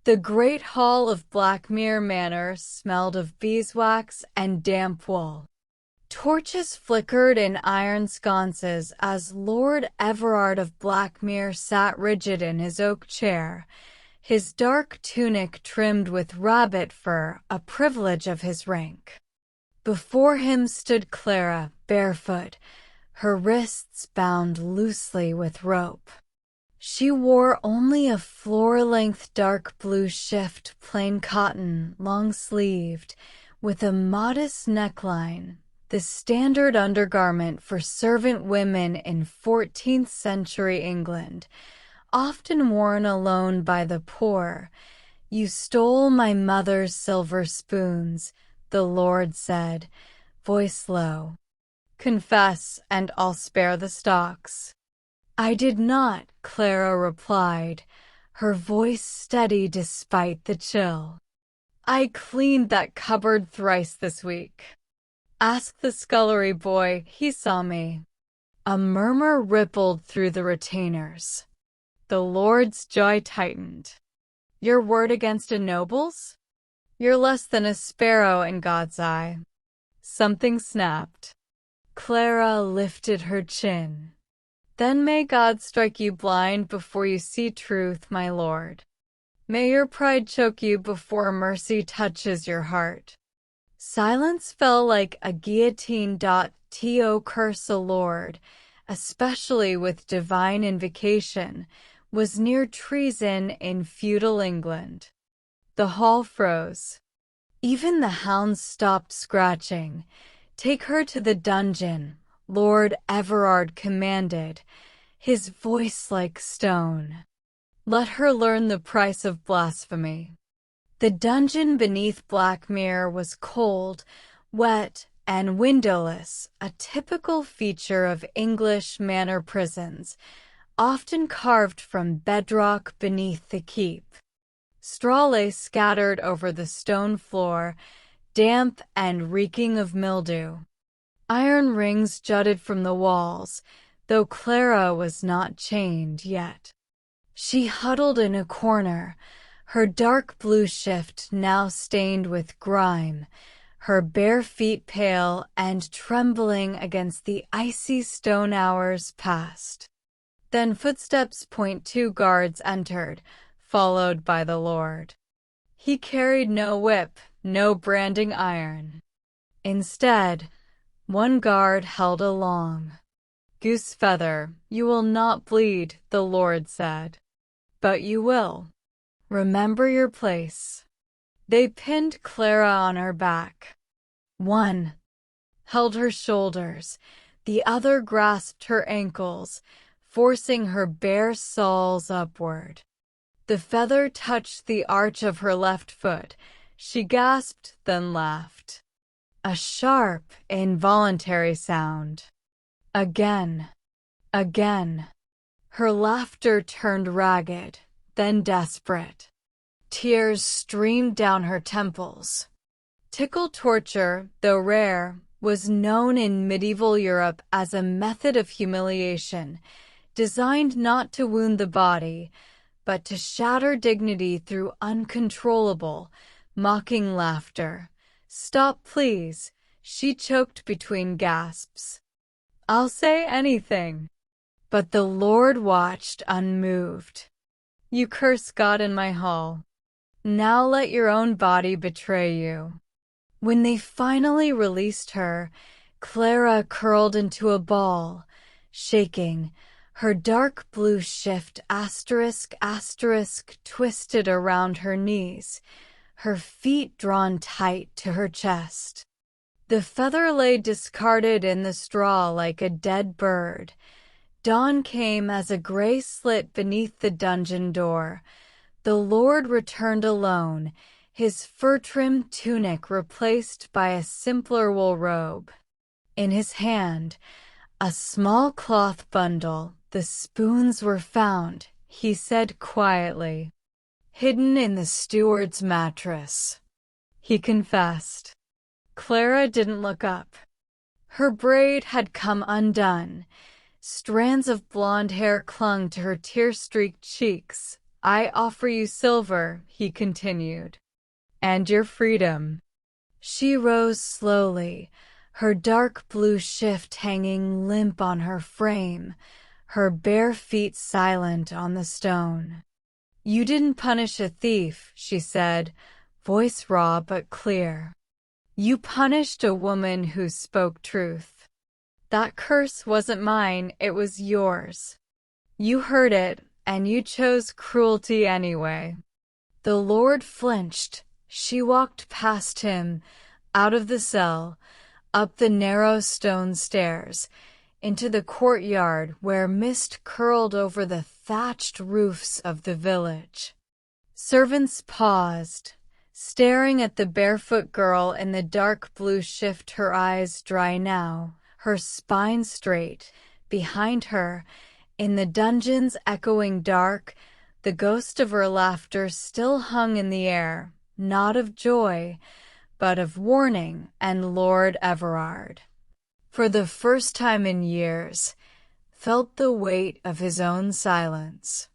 The great hall of Blackmere Manor smelled of beeswax and damp wool. Torches flickered in iron sconces as Lord Everard of Blackmere sat rigid in his oak chair, his dark tunic trimmed with rabbit fur, a privilege of his rank. Before him stood Clara, barefoot, her wrists bound loosely with rope. She wore only a floor-length dark blue shift, plain cotton, long-sleeved, with a modest neckline, the standard undergarment for servant women in 14th century England, often worn alone by the poor. "You stole my mother's silver spoons," the Lord said, voice low. "Confess, and I'll spare the stocks." "I did not," Clara replied, her voice steady despite the chill. "I cleaned that cupboard thrice this week. Ask the scullery boy, he saw me." A murmur rippled through the retainers. The Lord's jaw tightened. "Your word against a noble's? You're less than a sparrow in God's eye." Something snapped. Clara lifted her chin. "Then may God strike you blind before you see truth, my lord. May your pride choke you before mercy touches your heart." Silence fell like a guillotine. To curse a lord, especially with divine invocation, was near treason in feudal England. The hall froze. Even the hounds stopped scratching. "Take her to the dungeon," Lord Everard commanded, his voice like stone. "Let her learn the price of blasphemy." The dungeon beneath Blackmere was cold, wet, and windowless, a typical feature of English manor prisons, often carved from bedrock beneath the keep. Straw lay scattered over the stone floor, damp and reeking of mildew. Iron rings jutted from the walls, though Clara was not chained yet. She huddled in a corner, her dark blue shift now stained with grime, her bare feet pale and trembling against the icy stone. Hours passed. Then footsteps. Two guards entered, followed by the Lord. He carried no whip, no branding iron. Instead, one guard held a long goose feather. "You will not bleed," the Lord said. "But you will. Remember your place." They pinned Clara on her back. One held her shoulders, the other grasped her ankles, forcing her bare soles upward. The feather touched the arch of her left foot. She gasped, then laughed. A sharp, involuntary sound. Again. Again. Her laughter turned ragged, then desperate. Tears streamed down her temples. Tickle torture, though rare, was known in medieval Europe as a method of humiliation, designed not to wound the body, but to shatter dignity through uncontrollable, mocking laughter. "Stop, please," she choked between gasps. "I'll say anything." But the Lord watched unmoved. "You curse God in my hall. Now let your own body betray you." When they finally released her, Clara curled into a ball, shaking, her dark blue shift twisted around her knees, her feet drawn tight to her chest. The feather lay discarded in the straw like a dead bird. Dawn came as a gray slit beneath the dungeon door. The Lord returned alone, his fur-trimmed tunic replaced by a simpler wool robe. In his hand, a small cloth bundle. "The spoons were found," he said quietly. "Hidden in the steward's mattress," he confessed. Clara didn't look up. Her braid had come undone. Strands of blonde hair clung to her tear-streaked cheeks, I offer you silver, he continued, and your freedom. She rose slowly, her dark blue shift hanging limp on her frame, her bare feet silent on the stone. You didn't punish a thief, she said, voice raw but clear. You punished a woman who spoke truth. That curse wasn't mine, it was yours. You heard it, and you chose cruelty anyway. The Lord flinched. She walked past him, out of the cell, up the narrow stone stairs, into the courtyard where mist curled over the thatched roofs of the village. Servants paused, staring at the barefoot girl in the dark blue shift, her eyes dry now, her spine straight. Behind her, in the dungeon's echoing dark, the ghost of her laughter still hung in the air, not of joy, but of warning, and Lord Everard, for the first time in years, felt the weight of his own silence.